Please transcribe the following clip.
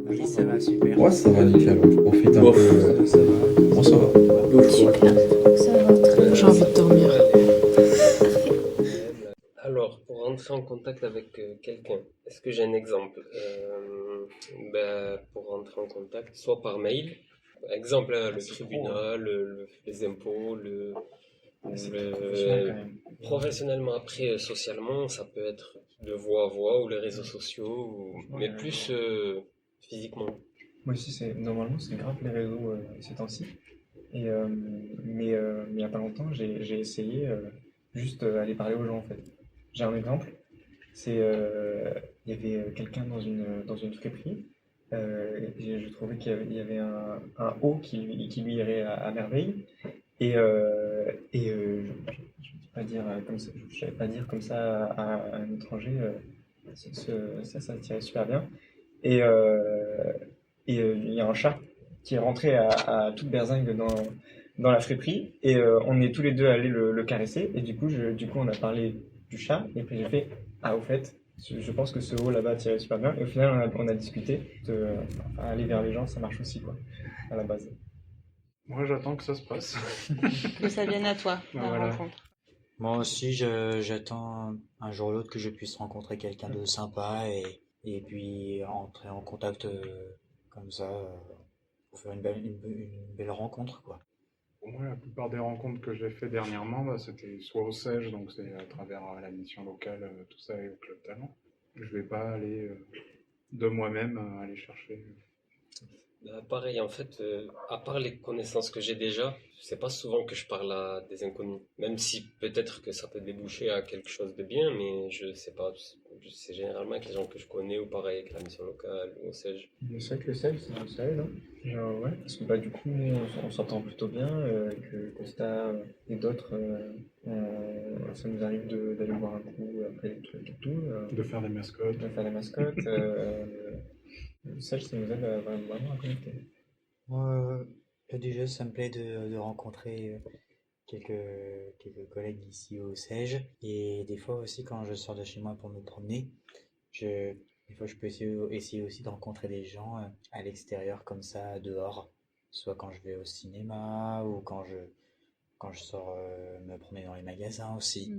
Oui, ça va, super. Ouais, ça va nickel, ouais. Je profite un Bof. peu. Ça va. Bon, ça va. Bof, Super, ça va très J'ai envie de dormir. parfait. Alors, pour rentrer en contact avec quelqu'un, est-ce que j'ai un exemple? Pour rentrer en contact, soit par mail, exemple le C'est trop, hein. tribunal, les impôts, C'est très professionnel le quand même. professionnellement. Après, socialement, ça peut être de voix à voix ou les réseaux sociaux, Franchement, mais plus physiquement. moi aussi, normalement, c'est grave les réseaux ces temps-ci. Mais il y a pas longtemps, j'ai essayé juste aller parler aux gens en fait. J'ai un exemple. Il y avait quelqu'un dans une friperie. Et je trouvais qu'il y avait un haut qui lui irait à merveille. Je ne vais pas dire comme ça, je savais pas dire comme ça à un étranger. Ça tirait super bien. Et, euh, il y a un chat qui est rentré à toute berzingue dans la friperie. Et on est tous les deux allés le caresser. Et du coup, on a parlé du chat. Et puis j'ai fait, ah, au fait, je pense que ce haut là-bas tirait super bien. Et au final, on a discuté. Enfin, aller vers les gens, ça marche aussi, quoi, à la base. Moi, j'attends que ça se passe. Que ça vienne à toi, la Voilà. rencontre. Moi aussi, j'attends un jour ou l'autre que je puisse rencontrer quelqu'un de sympa et puis entrer en contact comme ça pour faire une belle rencontre, quoi. Pour moi, la plupart des rencontres que j'ai fait dernièrement, c'était soit au CEJ, donc c'est à travers la mission locale, tout ça, et au Club Talent. Je vais pas aller de moi-même aller chercher. Pareil, en fait, à part les connaissances que j'ai déjà, c'est pas souvent que je parle à des inconnus. Même si peut-être que ça peut déboucher à quelque chose de bien, mais je sais pas. C'est généralement avec les gens que je connais ou pareil avec la mission locale ou sais-je. Mais c'est vrai que le sel, c'est un sel, hein. Genre, ouais, parce que bah, du coup, nous, on s'entend plutôt bien, que Costa et d'autres, ça nous arrive d'aller boire un coup après les trucs et tout, De faire des mascottes. de faire des mascottes. Le sel, ça nous aide vraiment à connecter. Moi, déjà, ça me plaît de rencontrer quelques collègues ici au CEJ et des fois aussi quand je sors de chez moi pour me promener, je, des fois je peux essayer aussi de rencontrer des gens à l'extérieur comme ça, dehors, soit quand je vais au cinéma ou quand je sors me promener dans les magasins aussi.